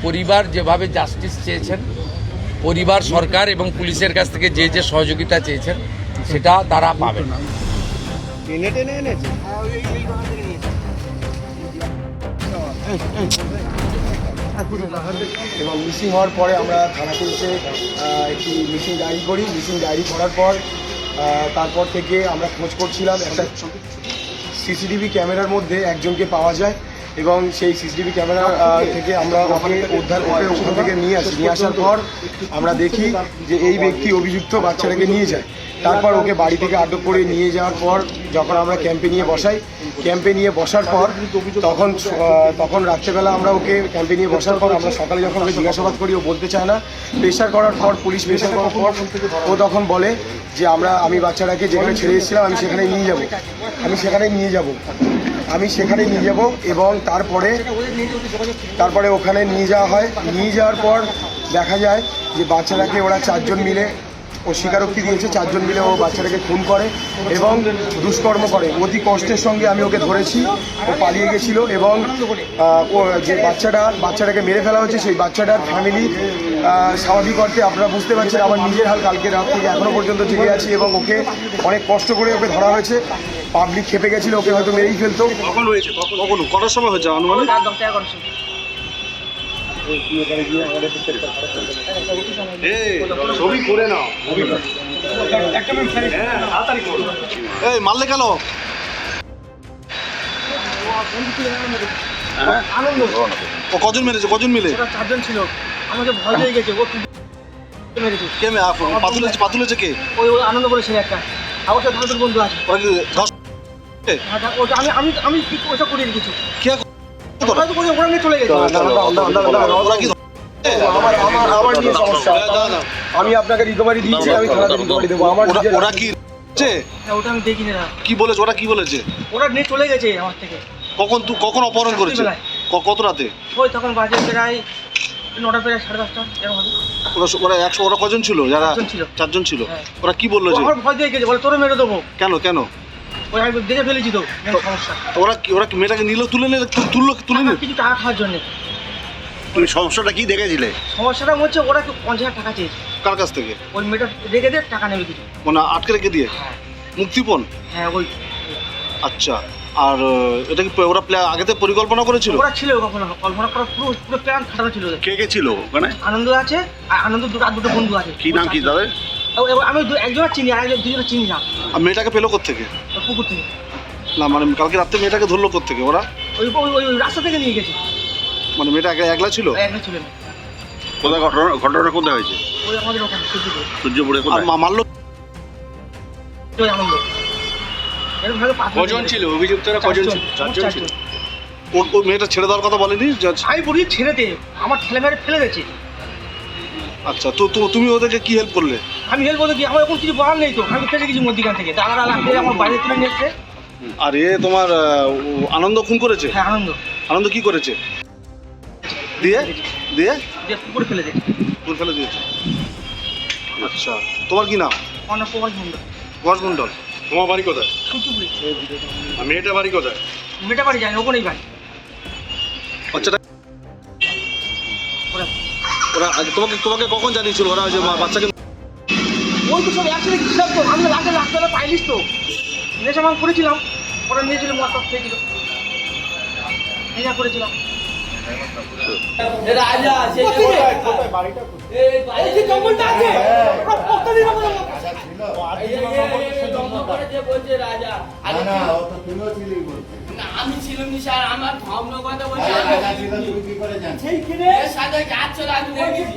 পরিবার যেভাবে জাস্টিস চেয়েছেন, পরিবার সরকার এবং পুলিশের কাছ থেকে যে যে সহযোগিতা চেয়েছেন সেটা তারা পাবেন। এবং মিসিং হওয়ার পরে আমরা থানা পুলিশে একটি মিসিং ডায়েরি করি। মিসিং ডায়েরি করার পর তারপর থেকে আমরা খোঁজ করছিলাম। একটা সিসিটিভি ক্যামেরার মধ্যে একজনকে পাওয়া যায় এবং সেই সিসিটিভি ক্যামেরা থেকে আমরা ওখানে উদ্ধার করে ওখান থেকে নিয়ে আসার পর আমরা দেখি যে এই ব্যক্তি অভিযুক্ত বাচ্চাটাকে নিয়ে যায়। তারপর ওকে বাড়ি থেকে আটক করে নিয়ে যাওয়ার পর যখন আমরা ক্যাম্পে নিয়ে বসাই, ক্যাম্পে নিয়ে বসার পর তখন রাত্রেবেলা আমরা ওকে ক্যাম্পে নিয়ে বসার পর আমরা সকালে যখন ওকে জিজ্ঞাসাবাদ করি ও বলতে চায় না। প্রেশার করার পর পুলিশ প্রেশার করার পর ও তখন বলে যে আমি বাচ্চাটাকে যেখানে ছেড়ে এসেছিলাম আমি সেখানে নিয়ে যাব এবং তারপরে ওখানে নিয়ে যাওয়া হয়। নিয়ে যাওয়ার পর দেখা যায় যে বাচ্চাটাকে ওরা 4 জন মিলে ও স্বীকারোক্তি দিয়েছে 4 জন মিলে ও বাচ্চাটাকে খুন করে এবং দুষ্কর্ম করে। অতি কষ্টের সঙ্গে আমি ওকে ধরেছি। ও পালিয়ে গেছিলো এবং ও যে বাচ্চাটাকে মেরে ফেলা হয়েছে সেই বাচ্চাটার ফ্যামিলি স্বাভাবিক অর্থে আপনারা বুঝতে পারছেন। আমার নিজের হাল কালকে রাত থেকে এখনও পর্যন্ত জেগে আছি এবং ওকে অনেক কষ্ট করে ওকে ধরা হয়েছে। পাবলিক খেপে গেছিল, ওকে হয়তো মেরেই ফেলতো। কখন হয়েছে? কখন কটার সময় হয়েছে আনুমানিক? ছবি করে নাও। এই মারলে কেন? ও কজন মেরেছে? কজন মিলে? 4 জন ছিল। আমাকে ভয় পেয়ে গেছে, ও মেরেছে। কে পাতুলেছে কে? ওই আনন্দ বলে ছেলে একটা, আমার সাথে ভালো বন্ধু আছে। আমি কি ওটা করে রেখেছি। ওরা নিয়ে চলে গেছে। আমার নিয়ে সমস্যা। আমি আপনাকে রিকভারি দিচ্ছি, আমি থানাতে রিকভারি দেবো। ওরা কি ওটা আমি দেখিনি না। কি বলেছে? ওরা কি বলেছে? ওরা নিয়ে চলে গেছে আমার থেকে। কখন অপহরণ করেছে? কত রাতে? ওই তখন বাজে প্রায় 9টা প্রায় 10:30 এরকম হবে। ওরা কজন ছিল? যারা 4 জন ছিল। ওরা কি বললো? আমার ভয় দিয়ে গেছে, বলে তোরে মেরে দেবো। কেন? ওই আমি দেখে ফেলেছি তো সমস্যা। ওরা মেয়েটাকে তুলে নিল কিছু টাকা খাওয়ার জন্য। তুমি সমস্যাটা কি দেখেছিলে? সমস্যাটা হচ্ছে ওরা 50,000 টাকা চেয়েছে। কার কাছ থেকে? ওই মেয়েটা রেখে দিয়ে টাকা নেবে কিছু, মানে আটকে রেখে দিয়ে মুক্তিপণ? হ্যাঁ ওই। আচ্ছা, আর এটা কি ওরা আগেতে পরিকল্পনা করেছিল? ওরা ছিল কল্পনা করা, পুরো প্ল্যান খাটানো ছিল। কে ছিল ওখানে? আনন্দ আছে, আর আনন্দ দুটো বন্ধু আছে। কি নাম কি তাদের? আমি একজনের চিনি আর দুজনের চিনি না। আর মেয়েটাকে পেলো কোত্থেকে? পুকুর থেকে। না মানে কালকে রাত্রে মেয়েটাকে ধরলো কোত্থেকে ওরা? ওই রাস্তা থেকে নিয়ে গেছে। মানে মেয়েটা একলা ছিল? একলা ছিল না। কোথায় ঘটনাটা কোথায় হয়েছে? ওই আমাদের ওখানে সূর্যপুরে। মারলো ওই আনন্দ। কজন ছিল অভিযুক্তরা? কজন ছিল? 4 জন ছিল। ওই মেয়েটা ছেড়ে দেওয়ার কথা বলেনি? আমি বলি ছেড়ে দে, আমার ঠেলে মেরে ফেলে গেছে। আচ্ছা, তো তুমি ওদেরকে কি হেল্প করলে? আমি হেল্প বলতে কি, আমার এখন কিছু বলার নেই তো। আমি ফেলে গেছি মধ্যিখান থেকে, দাঁড়া লাগবে আমার বাইরে তুলে নিয়ে এসছে। আর তোমার আনন্দ খুন করেছে? হ্যাঁ আনন্দ কি করেছে? দিয়ে পুকুরে ফেলে দিয়েছে। পুকুরে ফেলে দিয়েছে। আচ্ছা, তোমার কি নাম? আমার প্রকাশ মণ্ডল। প্রকাশ মণ্ডল। তোমার বাড়ি কোথায়? সূর্যপুরে। আর মেয়েটা বাড়ি কোথায়? মেয়েটা বাড়ি যায় ওখানেই বাড়ি। বাচ্চাটা ওরা তোমাকে কখন জানিয়েছিল ওরা যে বাচ্চাকে? ওই তো সব একসাথে ছিলাম তো, আমি রাস্তাটা পাইলিস তো নেশা মান করেছিলাম। ওরা নিয়েছিল মদ খেয়েছিল, নেশা করেছিলাম। রাজা জঙ্গলটা আছে আমি ছিলাম নি স্যার, আমার ধর্ম কথা বলছি। সাথে যাচ্ছিল আমি দেখেছি।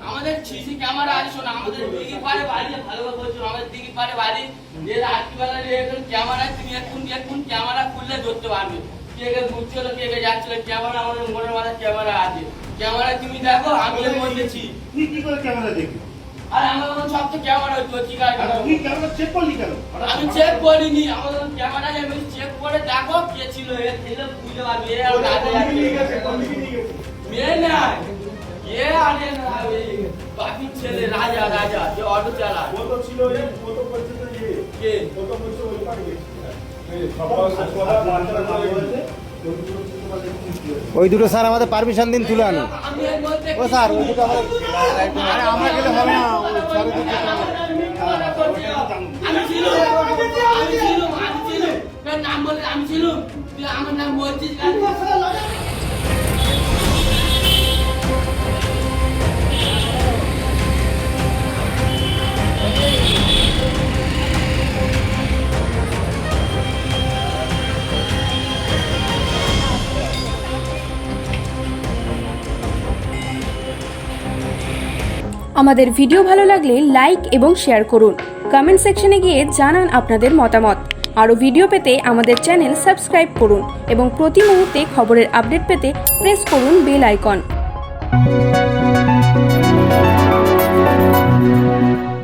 আমাদের সিসি ক্যামেরা আছে, শোনো আমাদের দিঘি পাড়ে বাড়ি, ভালোভাবে বলছো আমাদের দিঘি পাড়ে বাড়ি। যে রাত্রিবেলা এখন ক্যামেরা, তুমি এখন ক্যামেরা খুললে ধরতে পারবে কে কে ঘুরছিল কে কে যাচ্ছিল। ক্যামেরা আমাদের মনের মাথায় ক্যামেরা আছে। ক্যামেরা তুমি দেখো, আমি এর মধ্যেছি। তুই কি করে ক্যামেরা দেখবি? আর আমার সব তো ক্যামেরা হচ্ছে, ঠিক আছে তুই ক্যামেরা চেক করলি কেন? আমি চেক করিনি, আমাদের ক্যামেরা আমি চেক করে দেখো কে ছিল। এর ছেলে বুঝতে পারবে এ আর মেয়ে নাই, এ আরে বাকি ছেলে রাজা যে অটো চালায়। কত ছিল রে? কত করছে তো? কে কত করছে? ওই পারে গেছে। এই সব কথা বাচ্চারা বলেছে ওই দুটো স্যার আমাদের পারমিশন দিন তুলে আনো। আমি এর মধ্যে ও স্যার ওই দুটো আমাদের আমরা গেলে হবে না ওই স্যারের দিকে আমি ছিল তোর নাম বলে আমি ছিল তুই আমার নাম বলছিস কেন? আমাদের ভিডিও ভালো লাগলে লাইক এবং শেয়ার করুন। কমেন্ট সেকশনে গিয়ে জানান আপনাদের মতামত। আরও ভিডিও পেতে আমাদের চ্যানেল সাবস্ক্রাইব করুন এবং প্রতি মুহূর্তে খবরের আপডেট পেতে প্রেস করুন বেল আইকন।